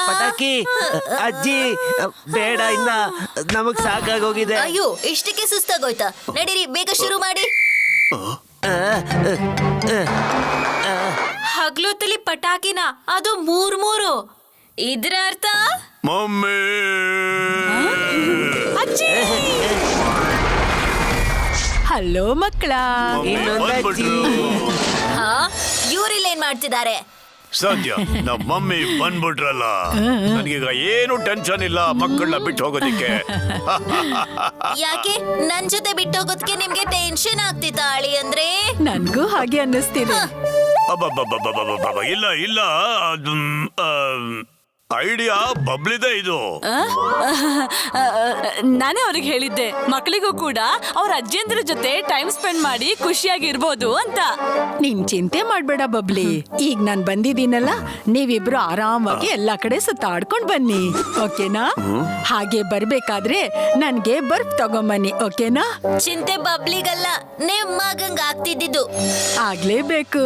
ಪಟಾಕಿ ಅಜ್ಜಿ ಬೇಡ, ಇನ್ನ ನಮಗ್ ಸಾಕಾಗೋಗಿದೆ. ಅಯ್ಯೋ, ಇಷ್ಟಕ್ಕೆ ಸುಸ್ತಾಗೋಯ್ತಾ? ನಡೀರಿ, ಬೇಗ ಶುರು ಮಾಡಿ. ಹಗ್ಲೊತ್ತಲಿ ಪಟಾಕಿನ, ಅದು ಮೂರು. ಇದ್ರ ಅರ್ಥ ಮಮ್ಮಿ ಅಜ್ಜಿ. ಹಲೋ ಮಕ್ಕಳ. ಇನ್ನೊಂದು ಅಜ್ಜಿ. ಹಾ, ಇವ್ರಿಲ್ಲೇನ್ ಮಾಡ್ತಿದ್ದಾರೆ? ಸದ್ಯ ನಮ್ಮ ಮಮ್ಮಿ ಬಂದ್ಬಿಟ್ರಲ್ಲ, ನನಗೀಗ ಏನು ಟೆನ್ಷನ್ ಇಲ್ಲ ಮಕ್ಕಳನ್ನ ಬಿಟ್ಟು ಹೋಗೋದಿಕ್ಕೆ. ಯಾಕೆ ನನ್ ಜೊತೆ ಬಿಟ್ಟೋಗೋದಕ್ಕೆ ನಿಮ್ಗೆ ಟೆನ್ಷನ್ ಆಗ್ತಿತ್ತಾ ಅಳಿ ಅಂದ್ರೆ? ನನ್ಗೂ ಹಾಗೆ ಅನ್ನಿಸ್ತಿದೆ. ಅಬ್ಬಬ್ಬಬ್ಬಬ್ಬಬ್ಬಬ್ಬ, ಇಲ್ಲ ಅದು ಐಡಿಯಾ ಬಬ್ಲಿದೆ ಇದು. ನಾನೇ ಅವ್ರಿಗೆ ಹೇಳಿದ್ದೆ, ಮಕ್ಕಳಿಗೂ ಕೂಡ ಅವ್ರ ಅಜ್ಜಿಯಂದ್ರ ಜೊತೆ ಟೈಮ್ ಸ್ಪೆಂಡ್ ಮಾಡಿ ಖುಷಿಯಾಗಿರ್ಬೋದು ಅಂತ. ನೀನ್ ಚಿಂತೆ ಮಾಡ್ಬೇಡ ಬಬ್ಲಿ, ಈಗ ನಾನ್ ಬಂದಿದ್ದೀನಲ್ಲ, ನೀವಿಬ್ರು ಆರಾಮಾಗಿ ಎಲ್ಲಾ ಕಡೆ ಸುತ್ತಾಡ್ಕೊಂಡ್ ಬನ್ನಿ, ಓಕೆನಾ? ಹಾಗೆ ಬರ್ಬೇಕಾದ್ರೆ ನನ್ಗೆ ಬರ್ಫ್ ತಗೊಂಬನ್ನಿ, ಓಕೆನಾ? ಚಿಂತೆ ಬಬ್ಲಿಗಲ್ಲ, ನಿಮ್ ಮಗಂಗ್ ಆಗ್ತಿದ್ದು. ಆಗ್ಲೇಬೇಕು.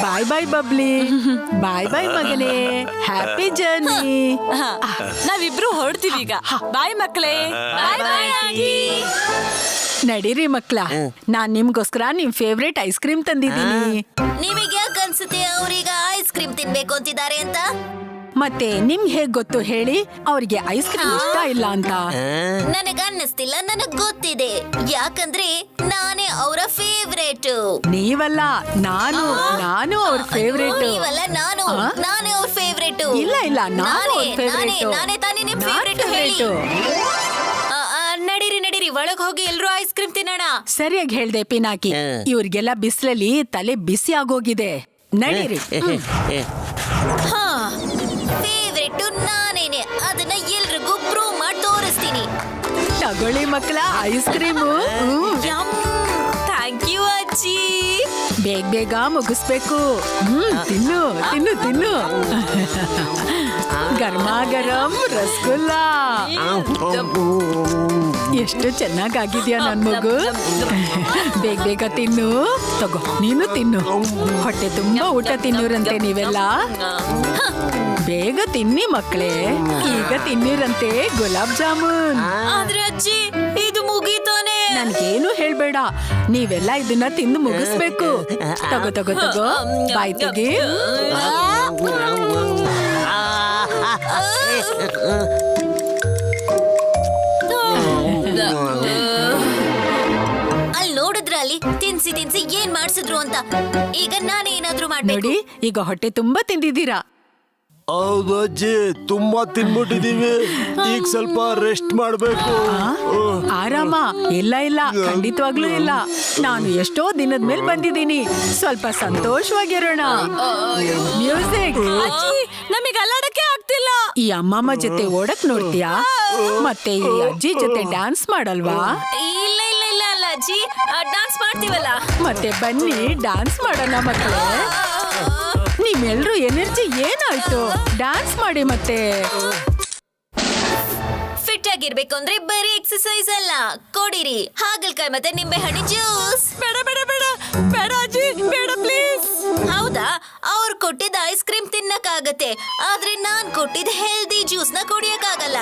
ಬಾಯ್ ಬಾಯ್ ಬಬ್ಲಿ. ಬಾಯ್ ಬಾಯ್ ಮಗನೇ. Happy journey. ನಾವಿಬ್ರು ಹೊರಡ್ತೀವಿ ಈಗ. ಬಾಯ್ ಮಕ್ಕಳೇ. ನಡೀರಿ ಮಕ್ಳ, ನಾನ್ ನಿಮ್ಗೋಸ್ಕರ ನಿಮ್ ಫೇವ್ರೇಟ್ ಐಸ್ ಕ್ರೀಮ್ ತಂದಿದ್ದೀನಿ. ನಿಮಗೆ ಯಾಕೆ ಅನ್ಸುತ್ತೆ ಅವ್ರೀಗ ಐಸ್ ಕ್ರೀಮ್ ತಿನ್ಬೇಕು ಅಂತಿದ್ದಾರೆ ಅಂತ? ಮತ್ತೆ ನಿಮ್ಗೆ ಹೇಗ್ ಗೊತ್ತು ಹೇಳಿ ಅವ್ರಿಗೆ ಐಸ್ ಕ್ರೀಮ್ ಇಷ್ಟ ಇಲ್ಲ ಅಂತ? ನನಗ್ ಅನ್ನಿಸ್ತಿಲ್ಲ, ನನಗ್ ಗೊತ್ತಿದೆ. ಯಾಕಂದ್ರೆ ನಾನೇ ಅವರ ಫೇವ್ರೇಟ್. ನೀವಲ್ಲ, ನಾನು ಅವ್ರ ಫೇವ್ರೇಟ್. ನೀವಲ್ಲ, ನಾನೇ ಅವ್ರ ಫೇವ್ರೇಟ್. ಇಲ್ಲ ನಾನು ನಾನೇ ತಾನೇ ನಿಮ್ ಫೇವ್ರೇಟ್. ನಡೀರಿ, ಒಳಗ್ ಹೋಗಿ ಎಲ್ರು ಐಸ್ ಕ್ರೀಮ್ ತಿನ್ನೋಣ. ಸರಿಯಾಗಿ ಹೇಳ್ದೆ ಪಿನಾಕಿ. ಇವ್ರಿಗೆಲ್ಲ ಬಿಸಿಲಲ್ಲಿ ತಲೆ ಬಿಸಿ ಆಗೋಗಿದೆ. ನಡೀರಿ. ಹಾ, ಫೇವ್ರೇಟ್ ನಾನೇನೆ. ಅದನ್ನ ಎಲ್ರಿಗೂ ಪ್ರೂವ್ ಮಾಡಿ ತೋರಿಸ್ತೀನಿ. ತಗೊಳ್ಳಿ ಮಕ್ಕಳ ಐಸ್ ಕ್ರೀಮು. ಥ್ಯಾಂಕ್ ಯು ಅಜ್ಜಿ. ಬೇಗ ಮುಗಿಸ್ಬೇಕು. ತಿನ್ನು. ಗರ್ಮಾ ಗರಂ ರಸಗುಲ್ಲ. ಎಷ್ಟು ಚೆನ್ನಾಗಾಗಿದ್ಯಾ ನನ್ ಮಗು. ಬೇಗ ತಿನ್ನು. ತಗೋ, ನೀನು ತಿನ್ನು. ಹೊಟ್ಟೆ ತುಂಬಾ ಊಟ ತಿನ್ನೂರಂತೆ ನೀವೆಲ್ಲ. ಬೇಗ ತಿನ್ನಿ ಮಕ್ಕಳೇ. ಈಗ ತಿನ್ನಿರಂತೆ ಗುಲಾಬ್ ಜಾಮೂನ್. ಆದ್ರೆ ಅಜ್ಜಿ, ಇದು ಮುಗೀತಾನೆ. ನನ್ಗೇನು ಹೇಳ್ಬೇಡ, ನೀವೆಲ್ಲ ಇದನ್ನ ತಿಂದು ಮುಗಿಸ್ಬೇಕು. ತಗೋ ಬಾಯ್ ತೆಗಿ. ಅಲ್ಲಿ ನೋಡಿದ್ರ, ಅಲ್ಲಿ ತಿನ್ಸಿ ಏನ್ ಮಾಡ್ಸಿದ್ರು ಅಂತ. ಈಗ ನಾನೇನಾದ್ರೂ ಮಾಡ್ಬೇಕು. ನೋಡಿ, ಈಗ ಹೊಟ್ಟೆ ತುಂಬಾ ತಿಂದಿದ್ದೀರಾ. ಹೌದು ಅಜ್ಜಿ, ತುಂಬಾ ತಿನ್ಬಿಟ್ಟಿದೀವಿ. ಈಗ ಸ್ವಲ್ಪ ರೆಸ್ಟ್ ಮಾಡ್ಬೇಕು. ಆರಾಮ? ಇಲ್ಲ, ಖಂಡಿತವಾಗ್ಲೂ ಇಲ್ಲ. ನಾನು ಎಷ್ಟೋ ದಿನದ ಮೇಲೆ ಬಂದಿದ್ದೀನಿ. ಸ್ವಲ್ಪ ಸಂತೋಷವಾಗಿರೋಣ. ಮ್ಯೂಸಿಕ್. ನಮಗೆ ಅಲ್ಲಾಡಕ್ಕೆ ಆಗ್ತಿಲ್ಲ. ಈ ಅಮ್ಮಮ್ಮ ಜೊತೆ ಓಡಕ್ ನೋಡ್ತೀಯಾ? ಮತ್ತೆ ಈ ಅಜ್ಜಿ ಜೊತೆ ಡ್ಯಾನ್ಸ್ ಮಾಡಲ್ವಾ? ಇಲ್ಲ ಅಜ್ಜಿ, ಡಾನ್ಸ್ ಮಾಡ್ತೀವಲ್ಲ. ಮತ್ತೆ ಬನ್ನಿ ಡ್ಯಾನ್ಸ್ ಮಾಡೋಣ ಮಕ್ಕಳೇ. ನಿಮ್ಮೆಲ್ರೂ ಎನರ್ಜಿ ಏನಾಯ್ತು? ಡ್ಯಾನ್ಸ್ ಮಾಡಿ ಮತ್ತೆ. ಫಿಟ್ ಆಗಿರ್ಬೇಕು ಅಂದ್ರೆ ಬರೀ ಎಕ್ಸರ್ಸೈಸ್ ಅಲ್ಲ, ಕೊಡಿರಿ ಹಾಗಲ್ಕಾಯಿ ಮತ್ತೆ ನಿಂಬೆ ಹಣ್ಣಿ ಜ್ಯೂಸ್. ಬೇಡ ಅಜ್ಜಿ, ಬೇಡ ಪ್ಲೀಸ್. ಹೌದಾ? ಅವ್ರು ಕೊಟ್ಟಿದ್ದ ಐಸ್ ಕ್ರೀಮ್ ತಿನ್ನಕ್ಕಾಗತ್ತೆ, ಆದ್ರೆ ನಾನ್ ಕೊಟ್ಟಿದ್ದ ಹೆಲ್ದಿ ಜ್ಯೂಸ್ ನ ಕುಡಿಯಕ್ಕಾಗಲ್ಲ.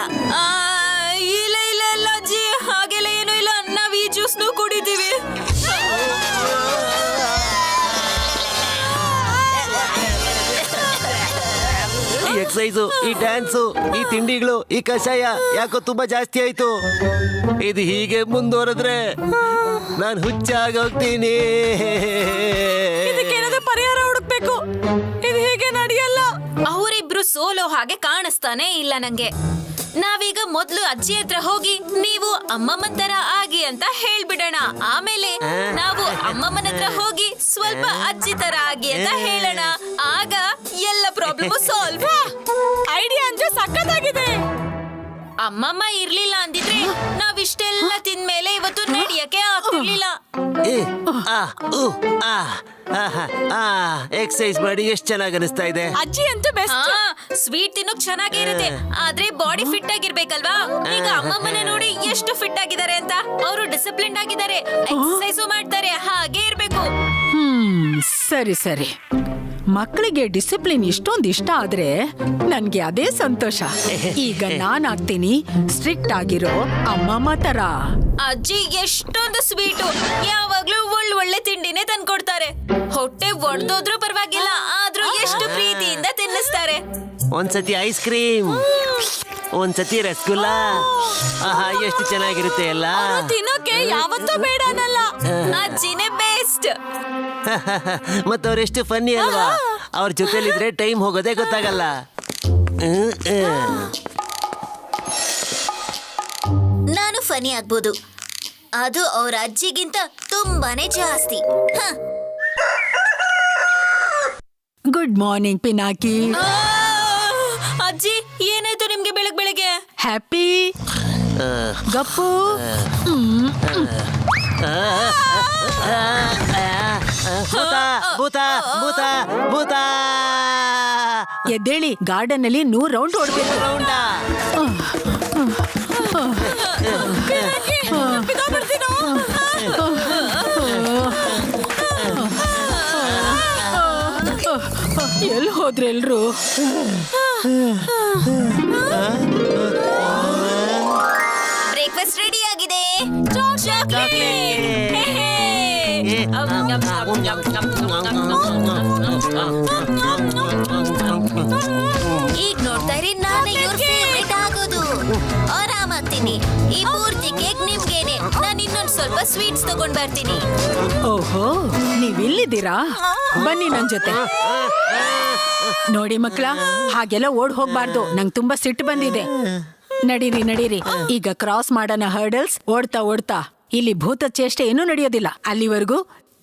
ಇಲ್ಲ ಅಜ್ಜಿ, ಹಾಗೆಲ್ಲ ಏನೂ ಇಲ್ಲ. ನಾವ್ ಈ ಜ್ಯೂಸ್ ನು ಕುಡಿತೀವಿ. ಈ ಎಕ್ಸಸೈಸು, ಈ ಡ್ಯಾನ್ಸು, ಈ ತಿಂಡಿಗಳು, ಈ ಕಷಾಯ ಯಾಕೋ ತುಂಬಾ ಜಾಸ್ತಿ ಆಯ್ತು. ಇದು ಹೀಗೆ ಮುಂದುವರೆದ್ರೆ ನಾನು ಹುಚ್ಚಾಗೋಗ್ತೀನಿ. ಇದಕ್ಕೇನಾದ್ರೂ ಪರಿಹಾರ ಹುಡುಕ್ಬೇಕು. ಇದು ಹೀಗೆ ನಡೆಯಲ್ಲ. ಅವರಿಬ್ರು ಸೋಲೋ ಹಾಗೆ ಕಾಣಿಸ್ತಾನೆ ಇಲ್ಲ ನಂಗೆ. ನಾವೀಗ ಮೊದ್ಲು ಅಜ್ಜಿ ಹತ್ರ ಹೋಗಿ ನೀವು ಅಮ್ಮಮ್ಮನ ತರ ಆಗಿ ಅಂತ ಹೇಳ್ಬಿಡೋಣ. ಆಮೇಲೆ ನಾವು ಅಮ್ಮಮ್ಮನ ಹತ್ರ ಹೋಗಿ ಸ್ವಲ್ಪ ಅಜ್ಜಿ ತರ ಆಗಿ ಅಂತ ಹೇಳೋಣ. ಆಗ ಎಲ್ಲ ಪ್ರಾಬ್ಲಮ್ ಸಾಲ್ವ್. ಐಡಿಯಾ ಅಂದ್ರೆ ಸಖತ್ತಾಗಿದೆ. ಅಮ್ಮಮ್ಮ ಇರ್ಲಿಲ್ಲ ಅಂದಿದ್ರೆ ನಾವಿಷ್ಟೆಲ್ಲ ತಿಂದ್ಮೇಲೆ ಇವತ್ತು ನಡೆಯಕ್ಕೆ ಆಗ್ತಿರ್ಲಿಲ್ಲ. ಎಕ್ಸಸೈಸ್ ಮಾಡಿ ಎಷ್ಟು ಚೆನ್ನಾಗಿ ಅನಿಸ್ತಾ ಇದೆ. ಅಜ್ಜಿ ಅಂತೂ ಬೆಸ್ಟ್. ಸ್ವೀಟ್ ತಿನ್ನೋಕ್ ಚೆನ್ನಾಗೇ ಇರುತ್ತೆ, ಆದ್ರೆ ಬಾಡಿ ಫಿಟ್ ಆಗಿರ್ಬೇಕಲ್ವಾ? ಈಗ ಅಮ್ಮಮ್ಮನ ನೋಡಿ ಎಷ್ಟು ಫಿಟ್ ಆಗಿದ್ದಾರೆ ಅಂತ. ಅವರು ಡಿಸಿಪ್ಲಿನ್ ಆಗಿದ್ದಾರೆ, ಎಕ್ಸಸೈಸು ಮಾಡ್ತಾರೆ, ಹಾಗೆ ಇರ್ಬೇಕು. ಸರಿ ಸರಿ, ಮಕ್ಕಳಿಗೆ ಡಿಸಿಪ್ಲಿನ್ ಇಷ್ಟೊಂದು ಇಷ್ಟ ಆದ್ರೆ ನನ್ಗೆ ಅದೇ ಸಂತೋಷ. ಈಗ ನಾನಾಗ್ತೀನಿ ಸ್ಟ್ರಿಕ್ಟ್ ಆಗಿರೋ ಅಮ್ಮಮ್ಮ ತರ. ಅಜ್ಜಿ ಎಷ್ಟೊಂದು ಸ್ವೀಟು, ಯಾವಾಗ್ಲೂ ಒಳ್ಳೆ ತಿಂಡಿನೇ ತಂದ್ಕೊಡ್ತಾರೆ. ಹೊಟ್ಟೆ ಒಡ್ದೋದ್ರೂ ಪರವಾಗಿಲ್ಲ, ಆದ್ರೂ ಎಷ್ಟು ಪ್ರೀತಿಯಿಂದ ತಿನ್ನಿಸ್ತಾರೆ. ಒಂದ್ಸತಿ ಐಸ್ ಕ್ರೀಮ್, ಒಂದ್ಸತಿ ರಸಗುಲ್ಲ. ಆಹಾ, ಎಷ್ಟು ಚೆನ್ನಾಗಿರುತ್ತೆ ಎಲ್ಲ. ತಿನ್ನೋಕೆ ಯಾವತ್ತೂ ಬೇಡ ಅನ್ನಲ್ಲ. ಅಜ್ಜಿನೇ ಬೆಸ್ಟ್. ಮತ್ತವ್ರೆಷ್ಟು ಫನ್ನಿ ಅಲ್ವಾ? ಅವ್ರ ಜೊತೆಲಿದ್ರೆ ಟೈಮ್ ಹೋಗೋದೇ ಗೊತ್ತಾಗಲ್ಲ. ನಾನು ಫನಿ ಆಗ್ಬೋದು, ಅದು ಅವ್ರ ಅಜ್ಜಿಗಿಂತ ತುಂಬಾನೇ ಜಾಸ್ತಿ. Good morning Pinaki. ಅಜ್ಜಿ, ಏನಾಯ್ತು ನಿಮ್ಗೆ ಬೆಳಗ್ಗೆ? ಹ್ಯಾಪಿ ಗಪ್ಪು. ಭೂತ ಭೂತ ಭೂತ ಭೂತ. ಎದ್ದೇಳಿ, ಗಾರ್ಡನ್ ಅಲ್ಲಿ 100 ರೌಂಡ್ ಓಡ್ಬೇಕು. ರೌಂಡಾ? ಎಲ್ಲಿ ಹೋದ್ರೆ ಎಲ್ರು? ಬ್ರೇಕ್ಫಾಸ್ಟ್ ರೆಡಿ ಆಗಿದೆ. ಈಗ ನೋಡ್ತಾ ಇರಿ, ನಾನೇ ಇವ್ರ ಫೇವರೇಟ್ ಆಗೋದು. ಆರಾಮಾಗ್ತೀನಿ. ಈ ಪೂರ್ತಿ ಕೇಕ್ ನಿಮ್ಗೇನೆ. ನಾನು ಇನ್ನೊಂದು ಸ್ವಲ್ಪ ಸ್ವೀಟ್ಸ್ ತಗೊಂಡ್ ಬರ್ತೀನಿ. ಓಹೋ, ನೀವಿಲ್ಲಿದ್ದೀರಾ? ಬನ್ನಿ ನನ್ ಜೊತೆ. ನೋಡಿ ಮಕ್ಳ, ಹಾಗೆಲ್ಲ ಓಡ್ ಹೋಗ್ಬಾರ್ದು, ನಂಗೆ ತುಂಬಾ ಸಿಟ್ಟು ಬಂದಿದೆ. ನಡೀರಿ ನಡೀರಿ, ಈಗ ಕ್ರಾಸ್ ಮಾಡೋಣ ಹರ್ಡಲ್ಸ್. ಓಡ್ತಾ ಓಡ್ತಾ. ಇಲ್ಲಿ ಭೂತ ಚೇಷ್ಟೆ ಏನೂ ನಡೆಯೋದಿಲ್ಲ. ಅಲ್ಲಿವರೆಗೂ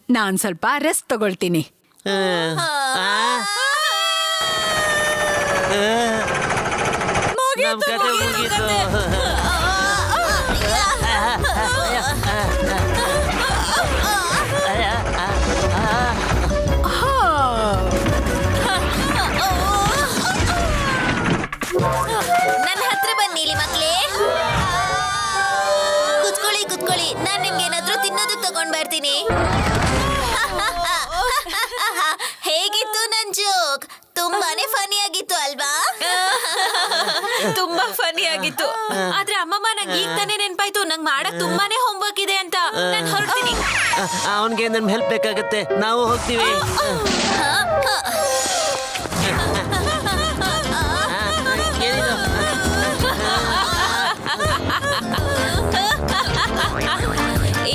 ನಾನ್ ಸ್ವಲ್ಪ ರೆಸ್ಟ್ ತಗೊಳ್ತೀನಿ. ನಮ್ ಕತೆ ಮುಗೀತು. ನನ್ನ ಹತ್ರ ಬನ್ನಿ ಇಲ್ಲಿ ಮಕ್ಳೇ. ಕುತ್ಕೊಳ್ಳಿ ಕುತ್ಕೊಳ್ಳಿ, ನಾನ್ ನಿಮ್ಗೆ ಏನಾದ್ರೂ ತಿನ್ನೋದಕ್ಕೆ ತಗೊಂಡ್ ಬರ್ತೀನಿ. ಹೇಗಿತ್ತು ನನ್ ಜೋಕ್? ತುಂಬಾನೇ ಫನಿ ಆಗಿತ್ತು ಅಲ್ವಾ? ತುಂಬಾ ಫನಿ ಆಗಿತ್ತು. ಆದ್ರೆ ಅಮ್ಮಮ್ಮ ನಂಗೆ ಈಗ ತಾನೇ ನೆನ್ಪಾಯ್ತು, ನಂಗ್ ಮಾಡಕ್ ತುಂಬಾನೇ ಹೋಮ್ವರ್ಕ್ ಇದೆ ಅಂತ. ನಾನು ಹೊರಡ್ತೀನಿ. ಅವನ್ಗೆ ನಮ್ ಹೆಲ್ಪ್ ಬೇಕಾಗತ್ತೆ, ನಾವು ಹೋಗ್ತೀವಿ.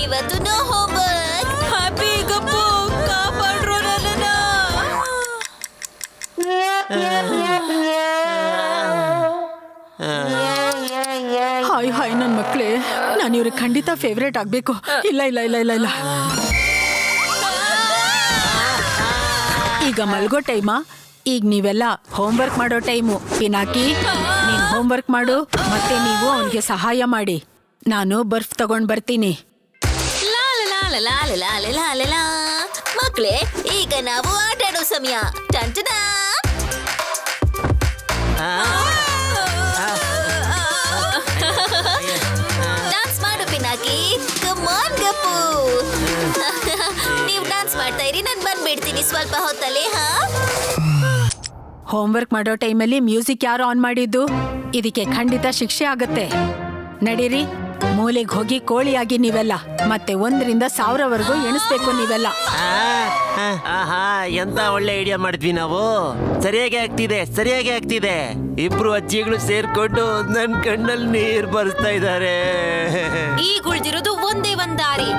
ಇವತ್ತು ನೋ ಹೋಮ್ವರ್ಕ್. ಹ್ಯಾಪಿ ಗಪ್ಪು, ಕಾಪಾಡ್ರು ನನ್ನನ್ನ. ಹಾಯ್ ಹಾಯ್ ನನ್ ಮಕ್ಳೇ, ನಾನು ಇವ್ರಿಗೆ ಖಂಡಿತ ಫೇವ್ರೇಟ್ ಆಗ್ಬೇಕು. ಇಲ್ಲ ಇಲ್ಲ ಇಲ್ಲ ಇಲ್ಲ ಇಲ್ಲ. ಈಗ ಮಲ್ಗೋ ಟೈಮಾ? ಈಗ ನೀವೆಲ್ಲ ಹೋಮ್ವರ್ಕ್ ಮಾಡೋ ಟೈಮು. ಪಿನಾಕಿ, ನೀನ್ ಹೋಮ್ವರ್ಕ್ ಮಾಡು, ಮತ್ತೆ ನೀವು ಅವನಿಗೆ ಸಹಾಯ ಮಾಡಿ. ನಾನು ಬರ್ಫ್ ತಗೊಂಡ್ ಬರ್ತೀನಿ. ಮಕ್ಳೇ, ಈಗ ನಾವು ಆಟ ಆಡೋ ಸಮಯ. ಟಂಟನಾ. ಡಾನ್ಸ್ ಮಾಡು ಪಿನಾಕಿ. Come on ಗಪ್ಪು. ನೀವು ಡಾನ್ಸ್ ಮಾಡ್ತಾ ಇರಿ, ನಾನು ಬಂದ್ಬಿಡ್ತೀನಿ ಸ್ವಲ್ಪ ಹೊತ್ತಲ್ಲಿ. ಹೋಮ್ವರ್ಕ್ ಮಾಡೋ ಟೈಮಲ್ಲಿ ಮ್ಯೂಸಿಕ್ ಯಾರು ಆನ್ ಮಾಡಿದ್ದು? ಇದಕ್ಕೆ ಖಂಡಿತ ಶಿಕ್ಷೆ ಆಗತ್ತೆ. ನಡೀರಿ, ಮೂಲೆಗೆ ಹೋಗಿ ಕೋಳಿಯಾಗಿ ನೀವೆಲ್ಲ, ಮತ್ತೆ 1ರಿಂದ 1000ವರೆಗೂ ಎಣಿಸ್ಬೇಕು ನೀವೆಲ್ಲ. ಆಹಾ, ಎಂತ ಒಳ್ಳೆ ಐಡಿಯಾ ಮಾಡಿದ್ವಿ ನಾವು. ಸರಿಯಾಗಿ ಆಗ್ತಿದೆ, ಸರಿಯಾಗಿ ಆಗ್ತಿದೆ. ಇಬ್ರು ಅಜ್ಜಿಗಳು ಸೇರ್ಕೊಂಡು ನನ್ ಕಣ್ಣಲ್ಲಿ ನೀರ್ ಬರ್ಸ್ತಾ ಇದ್ದಾರೆ. ಈಗ ಉಳಿದಿರೋದು ಒಂದೇ ಒಂದ್ ದಾರಿ.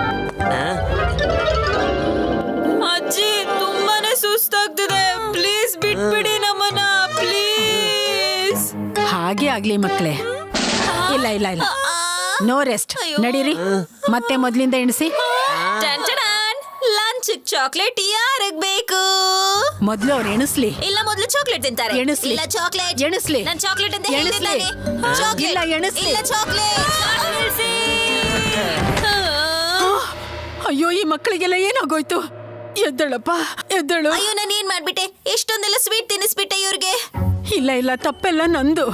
ಅಜ್ಜಿ, ತುಂಬಾನೇ ಸುಸ್ತಾಗ್ತಿದೆ. ಪ್ಲೀಸ್ ಬಿಟ್ಬಿಡಿ ನಮ್ಮನ್ನ, ಪ್ಲೀಸ್. ಹಾಗೆ ಆಗ್ಲಿ ಮಕ್ಳೇ. ಇಲ್ಲ ಇಲ್ಲ ಇಲ್ಲ, ನೋ ರೆಸ್ಟ್. ನಡೀರಿ, ಮತ್ತೆ ಮೊದ್ಲಿಂದ ಎಣಿಸಿ. ಲಂಚ್ ಚಾಕ್ಲೇಟ್ ಯಾರಗ್ ಬೇಕು? ಮೊದ್ಲು ಅವ್ರು ಎಣಿಸ್ಲಿ. ಇಲ್ಲ ಮೊದ್ಲು ಚಾಕ್ಲೇಟ್ ತಿಂತಾರೆ. ಎಣಿಸ್ಲಿ. ಇಲ್ಲ ಚಾಕ್ಲೇಟ್. ಎಣಿಸ್ಲಿ. ನಾನ್ ಚಾಕ್ಲೇಟ್ ಅಂತ ಎಣಿಸ್ಲಿ. ಹೇಳಿದ್ದಾನೆ. ಚಾಕ್ಲೇಟ್. ಇಲ್ಲ, ಎಣಿಸ್ಲಿ. ಇಲ್ಲ ಚಾಕ್ಲೇಟ್. ಅಯ್ಯೋ, ಈ ಮಕ್ಕಳಿಗೆಲ್ಲ ಏನಾಗೋಯ್ತು? ಎದ್ದಳಪ್ಪ, ಎದ್ದಳು. ಅಯ್ಯೋ ನಾನು ಏನ್ ಮಾಡ್ಬಿಟ್ಟೆ? ಎಷ್ಟೊಂದೆಲ್ಲ ಸ್ವೀಟ್ ತಿನ್ನಿಸ್ಬಿಟ್ಟೆ ಇವ್ರಿಗೆ. ಇಲ್ಲ, ತಪ್ಪೆಲ್ಲ ನಂದು.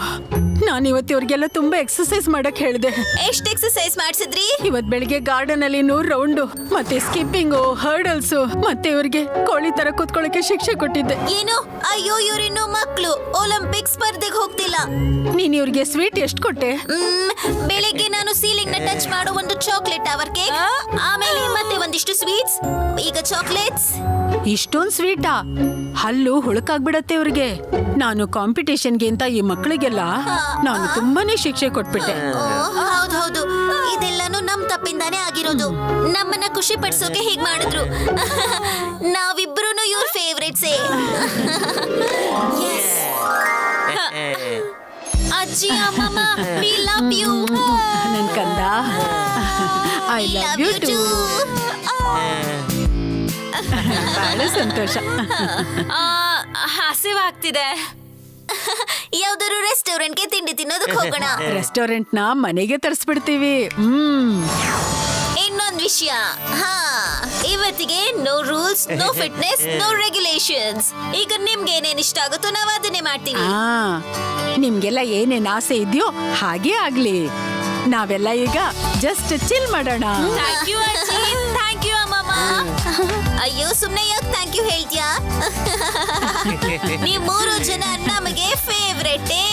ನಾನು ಇವತ್ತು ಇವ್ರಿಗೆಲ್ಲ ತುಂಬಾ ಎಕ್ಸರ್ಸೈಸ್ ಮಾಡಕ್ ಹೇಳಿದೆ. ಎಷ್ಟ್ ಎಕ್ಸರ್ಸೈಸ್ ಮಾಡ್ಸಿದ್ರಿ? ಇವತ್ ಬೆಳಿಗ್ಗೆ ಗಾರ್ಡನ್ ಅಲ್ಲಿ 100 ರೌಂಡ್, ಮತ್ತೆ ಸ್ಕಿಪ್ಪಿಂಗು, ಹರ್ಡಲ್ಸ್, ಮತ್ತೆ ಇವ್ರಿಗೆ ಕೋಳಿ ತರ ಕೂತ್ಕೊಳ್ಳಕ್ಕೆ ಶಿಕ್ಷೆ ಕೊಟ್ಟಿದ್ದೆ. ಏನು? ಅಯ್ಯೋ ಇವ್ರಿನ್ನು ಮಕ್ಳು ಒಲಿಂಪಿಕ್ ಸ್ಪರ್ಧೆಗೆ ಹೋಗ್ತಿಲ್ಲ. ನೀನ್ ಇವ್ರಿಗೆ ಸ್ವೀಟ್ ಎಷ್ಟು ಕೊಟ್ಟೆ? ಬೆಳಿಗ್ಗೆ ನಾನು ಸೀಲಿಂಗ್ ನ ಟಚ್ ಮಾಡೋ ಒಂದು ಚಾಕ್ಲೇಟ್ ಟವರ್ ಕೇಕ್, ಆಮೇಲೆ ಮತ್ತೆ ಒಂದಿಷ್ಟು ಸ್ವೀಟ್ಸ್, ಈಗ ಚಾಕ್ಲೇಟ್ಸ್. ಇಷ್ಟೊಂದ್ ಸ್ವೀಟಾ? ಹಲ್ಲು ಹುಳುಕಾಗ್ಬಿಡತ್ತೆ ಇವ್ರಿಗೆ. ನಾನು ಕಾಂಪಿಟೇಷನ್ಗೆ ಅಂತ ಈ ಮಕ್ಕಳಿಗೆಲ್ಲ ನಾನು ತುಂಬಾನೇ ಶಿಕ್ಷೆ ಕೊಟ್ಬಿಟ್ಟೆ. ಹೌದು, ಇದೆಲ್ಲಾನು ನಮ್ ತಪ್ಪಿಂದಾನೇ ಆಗಿರೋದು. ನಮ್ಮನ್ನ ಖುಷಿ ಪಡಿಸೋಕೆ ಹೀಗ್ ಮಾಡಿದ್ರು. ನಾವಿಬ್ರು ಇವ್ರ ಫೇವ್ರೇಟ್ಸೇ. ಅಜ್ಜಿ ಅಮ್ಮಮ್ಮ, we love you. ನನ್ ಕಂದ, I We love you too. ಬಹಳ ಸಂತೋಷ. ಹಸಿವಾಗ್ತಿದೆ. ಯಾವ್ದಾದ್ರು ರೆಸ್ಟೋರೆಂಟ್ಗೆ ತಿಂಡಿ ತಿನ್ನೋದಕ್ಕೆ ಹೋಗೋಣ. ರೆಸ್ಟೋರೆಂಟ್ ನ ಮನೆಗೆ ತರಿಸ್ಬಿಡ್ತೀವಿ. ಇನ್ನೊಂದ್ ವಿಷಯ, ಇವತ್ತಿಗೆ no rules, no fitness, no regulations. ಈಗ ನಿಮ್ಗೆ ಏನೇನ್ ಇಷ್ಟ ಆಗುತ್ತೋ ನಾವ್ ಅದನ್ನೇ ಮಾಡ್ತೀವಿ. ನಿಮ್ಗೆಲ್ಲ ಏನೇನ್ ಆಸೆ ಇದೆಯೋ ಹಾಗೆ ಆಗ್ಲಿ. ನಾವೆಲ್ಲ ಈಗ ಜಸ್ಟ್ ಚಿಲ್ ಮಾಡೋಣ. ಥ್ಯಾಂಕ್ ಯು ಅಜ್ಜಿ, ಥ್ಯಾಂಕ್ ಯು ಅಮ್ಮಮ್ಮ. ಅಯ್ಯೋ ಸುಮ್ನೆ ಯಾಕೆ ಥ್ಯಾಂಕ್ ಯು ಹೇಳ್ತೀಯಾ? ನೀವು 3 ಜನ ನಮಗೆ ಫೇವ್ರೇಟೇ.